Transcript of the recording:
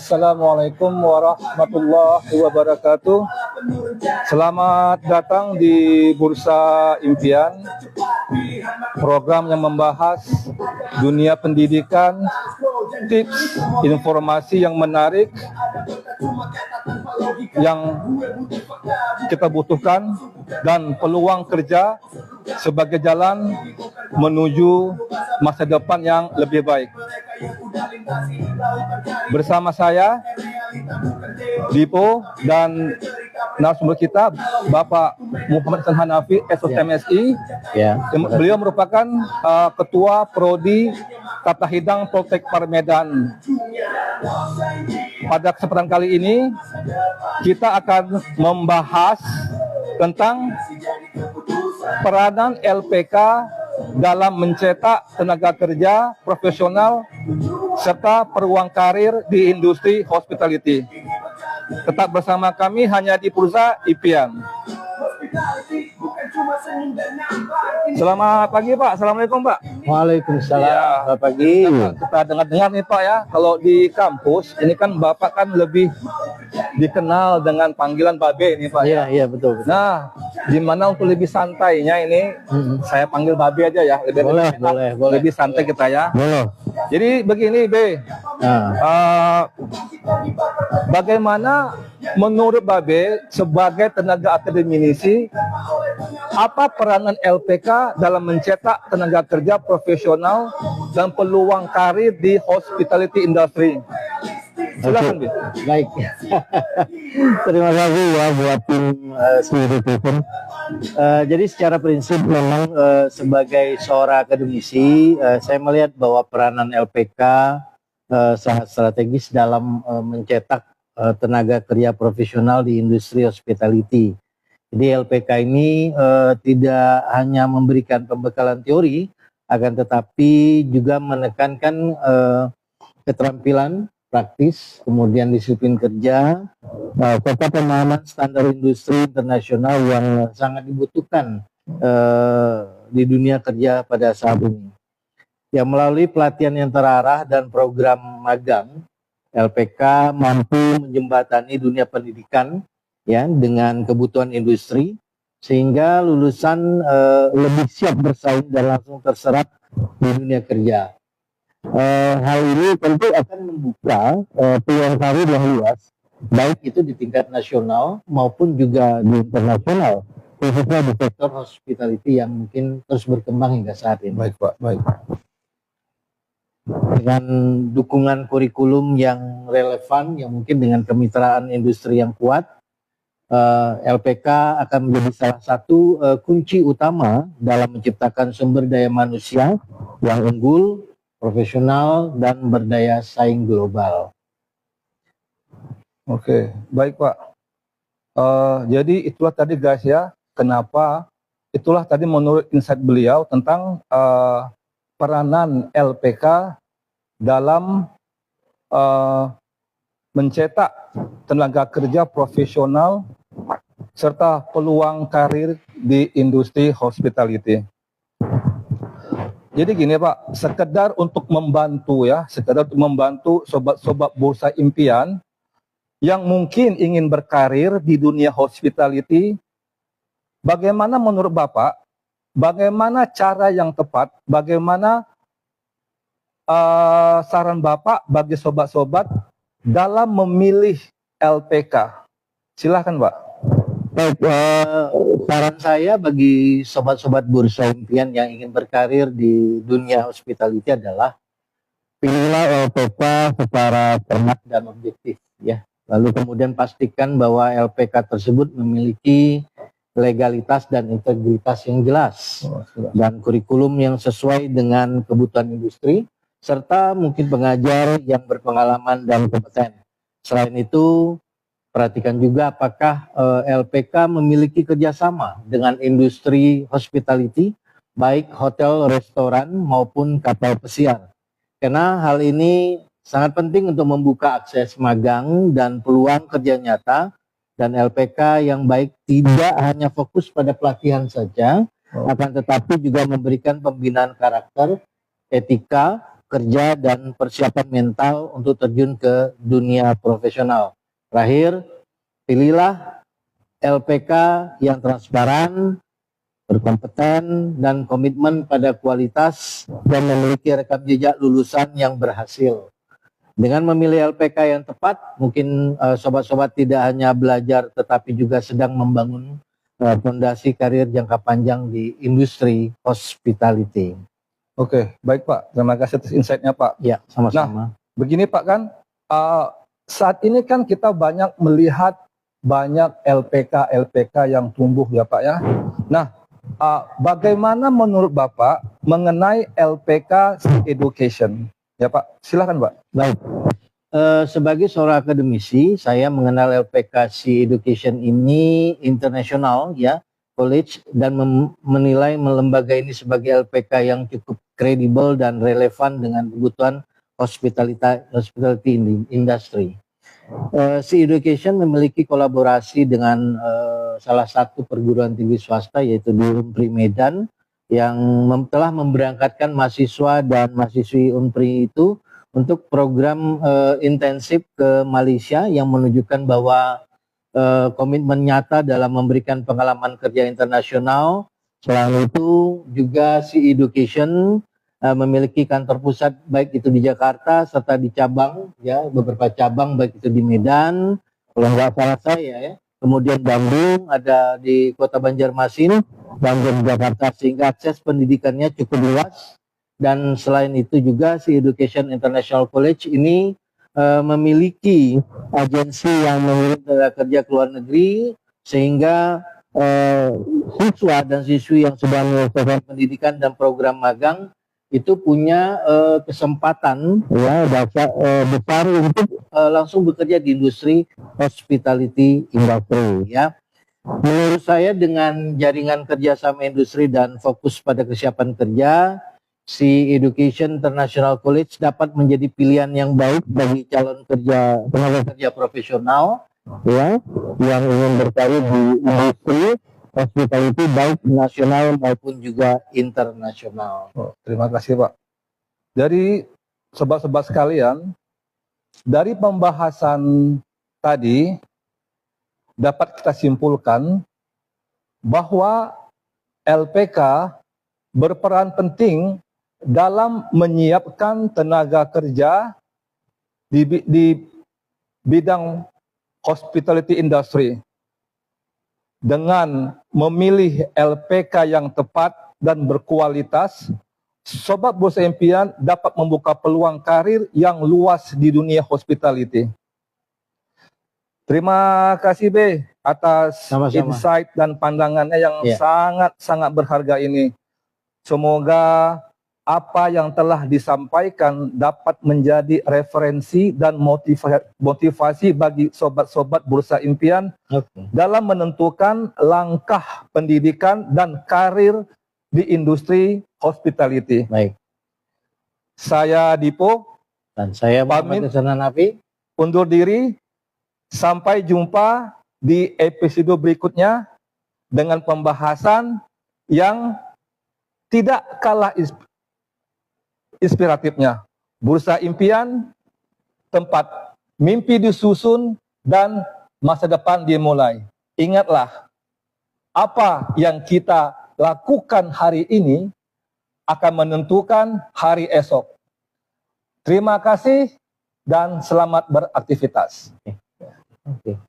Assalamualaikum warahmatullahi wabarakatuh. Selamat datang di Bursa Impian, program yang membahas dunia pendidikan, tips, informasi yang menarik yang kita butuhkan, dan peluang kerja sebagai jalan menuju masa depan yang lebih baik. Bersama saya, Dipo, dan narasumber kita, Bapak Muhammad Hasan Hanafi, SOTMSI. Beliau merupakan Ketua Prodi Tata Hidang Poltek Parmedan. Pada kesempatan kali ini, kita akan membahas tentang peranan LPK dalam mencetak tenaga kerja profesional serta peluang karir di industri hospitality. Tetap bersama kami hanya di Bursa Impian. Selamat pagi Pak, Assalamualaikum Pak. Waalaikumsalam. Ya, Selamat pagi. Kita dengar-dengar nih Pak ya, kalau di kampus ini kan Bapak kan lebih dikenal dengan panggilan Babe nih Pak. Iya betul. Nah, gimana untuk lebih santainya ini, saya panggil Babe aja ya, Boleh. lebih santai kita ya. Boleh. Jadi begini Be, bagaimana menurut Babe sebagai tenaga akademisi, apa peranan LPK dalam mencetak tenaga kerja profesional dan peluang karir di hospitality industry? Silakan, Be. Baik. Terima kasih ya buat tim Spirit People. Jadi secara prinsip memang sebagai seorang akademisi, saya melihat bahwa peranan LPK sangat strategis dalam mencetak tenaga kerja profesional di industri hospitality. Jadi LPK ini tidak hanya memberikan pembekalan teori, akan tetapi juga menekankan keterampilan praktis, kemudian disiplin kerja, serta pemahaman standar industri internasional yang sangat dibutuhkan di dunia kerja pada saat ini. Ya, melalui pelatihan yang terarah dan program magang, LPK mampu menjembatani dunia pendidikan ya dengan kebutuhan industri, sehingga lulusan lebih siap bersaing dan langsung terserap di dunia kerja. Hal ini tentu akan membuka peluang karir yang luas, baik itu di tingkat nasional maupun juga di internasional, khususnya di sektor hospitality yang mungkin terus berkembang hingga saat ini. Baik Pak, baik. Dengan dukungan kurikulum yang relevan, yang mungkin dengan kemitraan industri yang kuat, LPK akan menjadi salah satu kunci utama dalam menciptakan sumber daya manusia yang unggul, profesional, dan berdaya saing global. Oke, baik Pak. Jadi itulah tadi guys ya, kenapa itulah tadi menurut insight beliau tentang peranan LPK dalam mencetak tenaga kerja profesional serta peluang karir di industri hospitality. Jadi gini Pak, sekedar untuk membantu sobat-sobat Bursa Impian yang mungkin ingin berkarir di dunia hospitality, bagaimana menurut Bapak, bagaimana cara yang tepat, bagaimana saran Bapak bagi sobat-sobat dalam memilih LPK? Silahkan Pak. Baik, saran saya bagi sobat-sobat Bursa Impian yang ingin berkarir di dunia hospitality adalah pilihlah LPK secara cermat dan objektif ya. Lalu kemudian pastikan bahwa LPK tersebut memiliki legalitas dan integritas yang jelas dan kurikulum yang sesuai dengan kebutuhan industri serta mungkin pengajar yang berpengalaman dan kompeten. Selain itu, perhatikan juga apakah LPK memiliki kerjasama dengan industri hospitality, baik hotel, restoran, maupun kapal pesiar. Karena hal ini sangat penting untuk membuka akses magang dan peluang kerja nyata, dan LPK yang baik tidak hanya fokus pada pelatihan saja, akan tetapi juga memberikan pembinaan karakter, etika, kerja dan persiapan mental untuk terjun ke dunia profesional. Terakhir, pilihlah LPK yang transparan, berkompeten, dan komitmen pada kualitas dan memiliki rekam jejak lulusan yang berhasil. Dengan memilih LPK yang tepat, mungkin sobat-sobat tidak hanya belajar tetapi juga sedang membangun fondasi karir jangka panjang di industri hospitality. Oke, baik Pak. Terima kasih atas insight-nya Pak. Ya, sama-sama. Begini Pak kan, saat ini kan kita banyak melihat banyak LPK yang tumbuh ya Pak ya. Nah, bagaimana menurut Bapak mengenai LPK Education? Ya Pak, silakan Pak. Baik. Sebagai seorang akademisi, saya mengenal LPK Education ini internasional ya, college, dan menilai lembaga ini sebagai LPK yang cukup kredibel dan relevan dengan kebutuhan hospitality industry. Education memiliki kolaborasi dengan salah satu perguruan tinggi swasta yaitu di Unpri Medan yang telah memberangkatkan mahasiswa dan mahasiswi Unpri itu untuk program intensif ke Malaysia yang menunjukkan bahwa komitmen nyata dalam memberikan pengalaman kerja internasional. Selain itu juga Education memiliki kantor pusat baik itu di Jakarta serta di cabang ya, beberapa cabang baik itu di Medan, kalau nggak salah saya ya, kemudian Bandung, ada di Kota Banjarmasin dan di Jakarta, sehingga akses pendidikannya cukup luas. Dan selain itu juga Education International College ini memiliki agensi yang mengirim tenaga kerja ke luar negeri, sehingga siswa dan siswi yang sedang menyelesaikan pendidikan dan program magang itu punya kesempatan ya besar untuk langsung bekerja di industri hospitality industry ya. Menurut saya dengan jaringan kerjasama industri dan fokus pada kesiapan kerja, Education International College dapat menjadi pilihan yang baik bagi calon tenaga kerja profesional ya yang ingin berkarir di industri hospitality baik nasional maupun juga internasional. Terima kasih Pak. Dari sobat-sobat sekalian, dari pembahasan tadi dapat kita simpulkan bahwa LPK berperan penting dalam menyiapkan tenaga kerja di bidang hospitality industry. Dengan memilih LPK yang tepat dan berkualitas, Sobat Bursa Impian dapat membuka peluang karir yang luas di dunia hospitality. Terima kasih B atas insight dan pandangannya yang sangat-sangat berharga ini. Semoga apa yang telah disampaikan dapat menjadi referensi dan motivasi bagi sobat-sobat Bursa Impian dalam menentukan langkah pendidikan dan karir di industri hospitality. Baik. Saya Dipo dan saya Muhammad Nafi undur diri. Sampai jumpa di episode berikutnya dengan pembahasan yang tidak kalah inspiratifnya. Bursa Impian, tempat mimpi disusun dan masa depan dimulai. Ingatlah, apa yang kita lakukan hari ini akan menentukan hari esok. Terima kasih dan selamat beraktivitas. Oke.